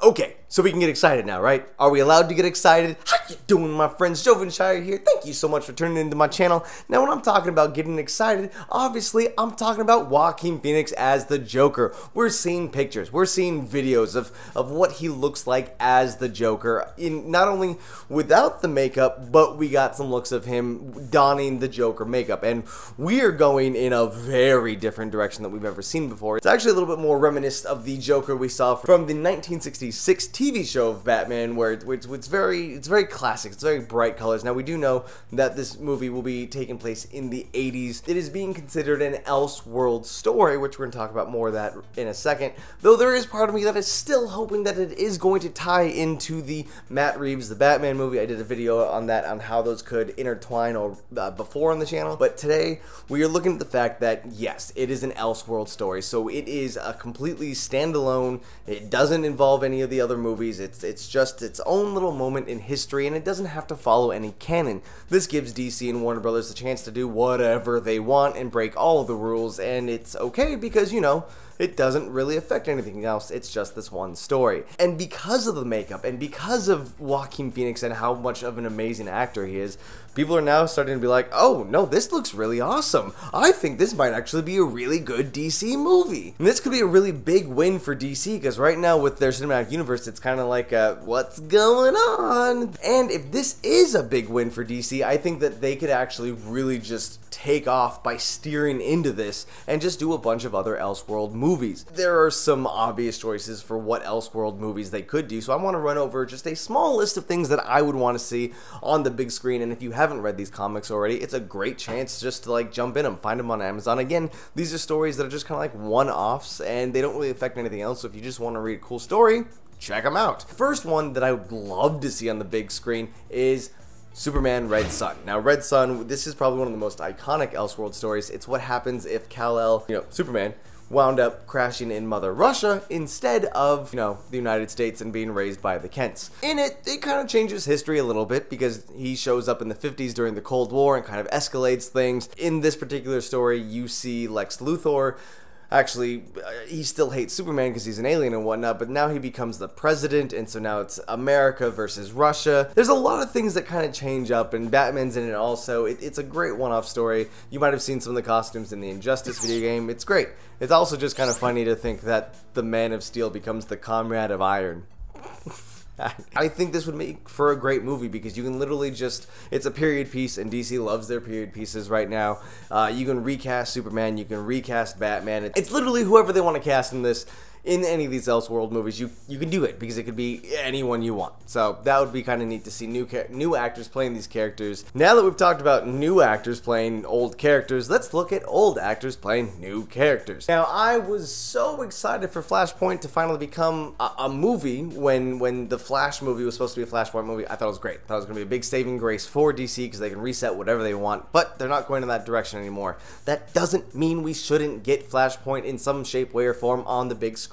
Okay, so we can get excited now, right? Are we allowed to get excited? How you doing, my friends? Jovenshire here. Thank you so much for tuning into my channel. Now, when I'm talking about getting excited, obviously, I'm talking about Joaquin Phoenix as the Joker. We're seeing pictures, we're seeing videos of what he looks like as the Joker, in not only without the makeup, but we got some looks of him donning the Joker makeup, and we are going in a very different direction than we've ever seen before. It's actually a little bit more reminiscent of the Joker we saw from the 1966 TV show of Batman, where it's very classic. It's very bright colors. Now, we do know that this movie will be taking place in the 80s. It is being considered an elseworld story, which we're going to talk about more of that in a second, though there is part of me that is still hoping that it is going to tie into the Matt Reeves, the Batman movie. I did a video on that, on how those could intertwine or before on the channel, but today we are looking at the fact that yes, it is an elseworld story, so it is a completely standalone. It doesn't involve any of the other movies. It's just its own little moment in history, and it doesn't have to follow any canon. This gives DC and Warner Brothers the chance to do whatever they want and break all of the rules, and it's okay because, you know, it doesn't really affect anything else. It's just this one story. And because of the makeup and because of Joaquin Phoenix and how much of an amazing actor he is, people are now starting to be like, oh no, this looks really awesome. I think this might actually be a really good DC movie. And this could be a really big win for DC, because right now with their cinematic universe, it's kind of like, what's going on? And if this is a big win for DC, I think that they could actually really just take off by steering into this and just do a bunch of other Elseworld movies. There are some obvious choices for what Elseworld movies they could do, so I want to run over just a small list of things that I would want to see on the big screen. And if you haven't read these comics already, it's a great chance just to like jump in them, find them on Amazon. Again, these are stories that are just kind of like one-offs and they don't really affect anything else, so if you just want to read a cool story, check them out. First one that I would love to see on the big screen is Superman Red Sun. Now, Red Sun, this is probably one of the most iconic Elseworld stories. It's what happens if Kal-El, Superman, wound up crashing in Mother Russia instead of, the United States and being raised by the Kents. In it, it kind of changes history a little bit because he shows up in the 50s during the Cold War and kind of escalates things. In this particular story, you see Lex Luthor. Actually, he still hates Superman because he's an alien and whatnot, but now he becomes the president, and so now it's America versus Russia. There's a lot of things that kind of change up, and Batman's in it also. It's a great one-off story. You might have seen some of the costumes in the Injustice video game. It's great. It's also just kind of funny to think that the Man of Steel becomes the Comrade of Iron. I think this would make for a great movie because you can literally just, it's a period piece, and DC loves their period pieces right now. You can recast Superman, you can recast Batman. It's literally whoever they want to cast in this. In any of these Elseworld movies, you can do it because it could be anyone you want. So that would be kind of neat to see new actors playing these characters. Now that we've talked about new actors playing old characters, let's look at old actors playing new characters. Now, I was so excited for Flashpoint to finally become a movie when the Flash movie was supposed to be a Flashpoint movie. I thought it was great. I thought it was going to be a big saving grace for DC because they can reset whatever they want, but they're not going in that direction anymore. That doesn't mean we shouldn't get Flashpoint in some shape, way, or form on the big screen.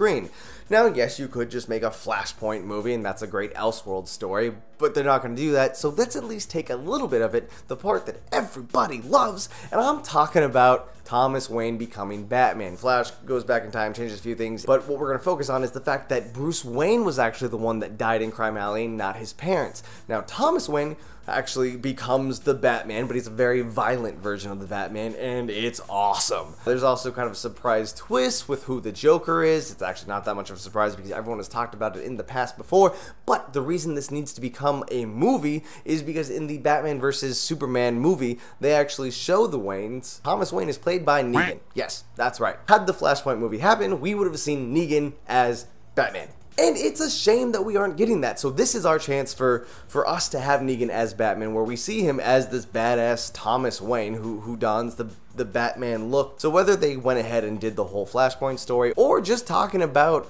Now, yes, you could just make a Flashpoint movie, and that's a great Elseworld story, but they're not going to do that, so let's at least take a little bit of it, the part that everybody loves, and I'm talking about Thomas Wayne becoming Batman. Flash goes back in time, changes a few things, but what we're going to focus on is the fact that Bruce Wayne was actually the one that died in Crime Alley, not his parents. Now, Thomas Wayne actually becomes the Batman, but he's a very violent version of the Batman, and it's awesome. There's also kind of a surprise twist with who the Joker is. It's actually not that much of a surprise because everyone has talked about it in the past before, but the reason this needs to become a movie is because in the Batman vs. Superman movie, they actually show the Waynes. Thomas Wayne is played by Negan. Yes, that's right. Had the Flashpoint movie happen, we would have seen Negan as Batman. And it's a shame that we aren't getting that. So this is our chance for us to have Negan as Batman, where we see him as this badass Thomas Wayne who dons the Batman look. So whether they went ahead and did the whole Flashpoint story, or just talking about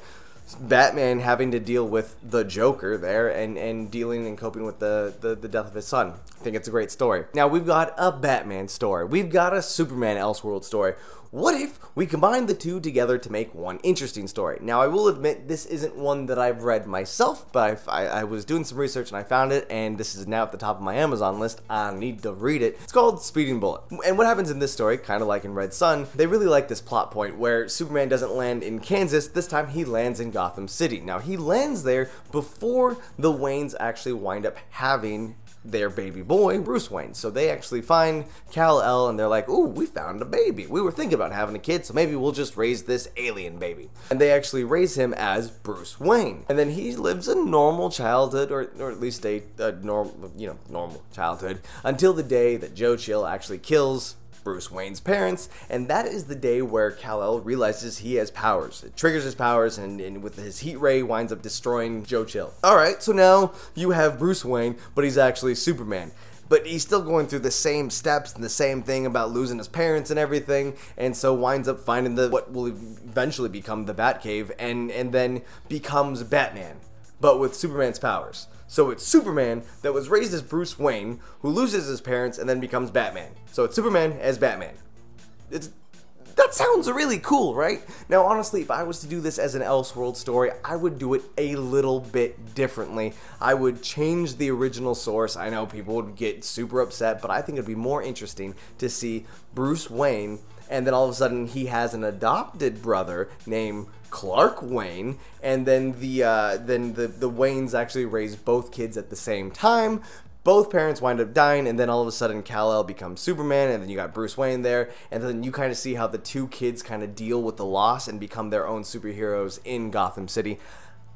Batman having to deal with the Joker there and dealing and coping with the death of his son, I think it's a great story. Now, we've got a Batman story. We've got a Superman Elseworld story. what if we combine the two together to make one interesting story? Now, I will admit this isn't one that I've read myself, but I was doing some research and I found it, and this is now at the top of my Amazon list. I need to read it. It's called Speeding Bullet. And what happens in this story, kind of like in Red Sun, they really like this plot point where Superman doesn't land in Kansas. This time he lands in Gotham City. Now, he lands there before the Waynes actually wind up having their baby boy, Bruce Wayne. So they actually find Kal-El and they're like, ooh, we found a baby. We were thinking about having a kid, so maybe we'll just raise this alien baby. And they actually raise him as Bruce Wayne. And then he lives a normal childhood, or at least a normal childhood, until the day that Joe Chill actually kills Bruce Wayne's parents, and that is the day where Kal-El realizes he has powers. It triggers his powers, and with his heat ray winds up destroying Joe Chill. Alright, so now you have Bruce Wayne, but he's actually Superman. But he's still going through the same steps and the same thing about losing his parents and everything, and so winds up finding what will eventually become the Batcave, and then becomes Batman, but with Superman's powers. So it's Superman that was raised as Bruce Wayne, who loses his parents and then becomes Batman. So it's Superman as Batman. That sounds really cool, right? Now, honestly, if I was to do this as an Elseworld story, I would do it a little bit differently. I would change the original source. I know people would get super upset, but I think it'd be more interesting to see Bruce Wayne, and then all of a sudden he has an adopted brother named Clark Wayne, and then the Waynes actually raise both kids at the same time. Both parents wind up dying, and then all of a sudden Kal-El becomes Superman, and then you got Bruce Wayne there, and then you kind of see how the two kids kind of deal with the loss and become their own superheroes in Gotham City.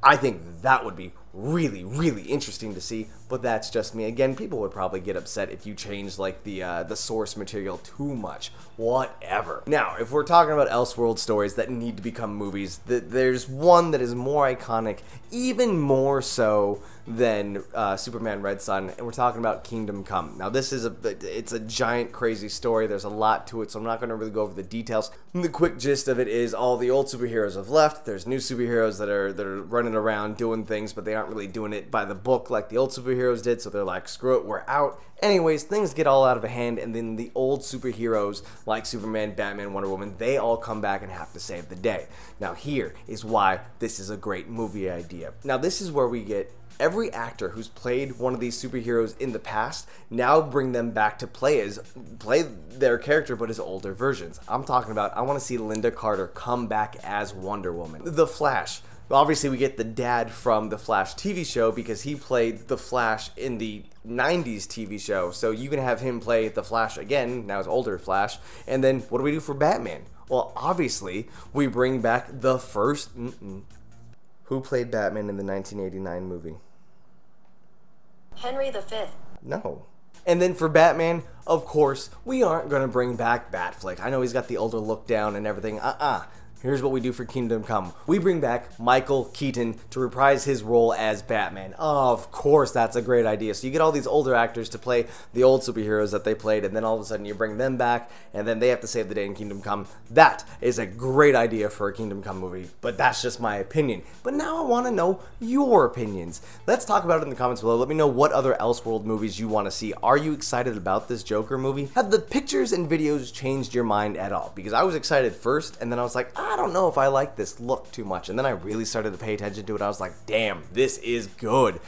I think that would be really, really interesting to see, but that's just me. Again, people would probably get upset if you change like the source material too much. Whatever. Now, if we're talking about Elseworld stories that need to become movies, there's one that is more iconic, even more so than Superman Red Sun, and we're talking about Kingdom Come. Now, this is it's a giant, crazy story. There's a lot to it, so I'm not going to really go over the details. The quick gist of it is all the old superheroes have left. There's new superheroes that are running around doing things, but they aren't really doing it by the book like the old superheroes did, so they're like, screw it, we're out. Anyways, things get all out of hand, and then the old superheroes like Superman, Batman, Wonder Woman, they all come back and have to save the day. Now, here is why this is a great movie idea. Now, this is where we get every actor who's played one of these superheroes in the past, now bring them back to play their character, but as older versions. I'm talking about, I want to see Linda Carter come back as Wonder Woman. The Flash. Obviously, we get the dad from the Flash TV show because he played the Flash in the 90s TV show. So you can have him play the Flash again, now it's older Flash. And then what do we do for Batman? Well, obviously, we bring back the first... Who played Batman in the 1989 movie? Henry V. No. And then for Batman, of course, we aren't going to bring back Batfleck. I know he's got the older look down and everything. Here's what we do for Kingdom Come. We bring back Michael Keaton to reprise his role as Batman. Of course, that's a great idea. So you get all these older actors to play the old superheroes that they played, and then all of a sudden you bring them back, and then they have to save the day in Kingdom Come. That is a great idea for a Kingdom Come movie, but that's just my opinion. But now I want to know your opinions. Let's talk about it in the comments below. Let me know what other Elseworld movies you want to see. Are you excited about this Joker movie? Have the pictures and videos changed your mind at all? Because I was excited first, and then I was like, I don't know if I like this look too much, and then I really started to pay attention to it. I was like, damn, this is good.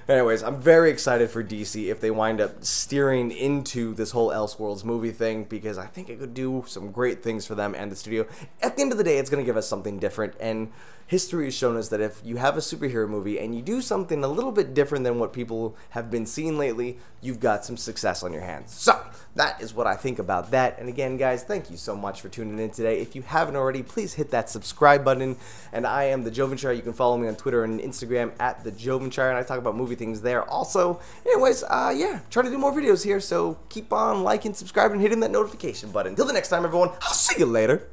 Anyways, I'm very excited for DC if they wind up steering into this whole Elseworlds movie thing, because I think it could do some great things for them and the studio. At the end of the day, it's going to give us something different, and history has shown us that if you have a superhero movie and you do something a little bit different than what people have been seeing lately, you've got some success on your hands. So, that is what I think about that. And again, guys, thank you so much for tuning in today. If you haven't already, please hit that subscribe button. And I am the Jovenshire. You can follow me on Twitter and Instagram at the Jovenshire, and I talk about movie things there also. Anyways, yeah, try to do more videos here, so keep on liking, subscribing, and hitting that notification button. Until the next time, everyone, I'll see you later.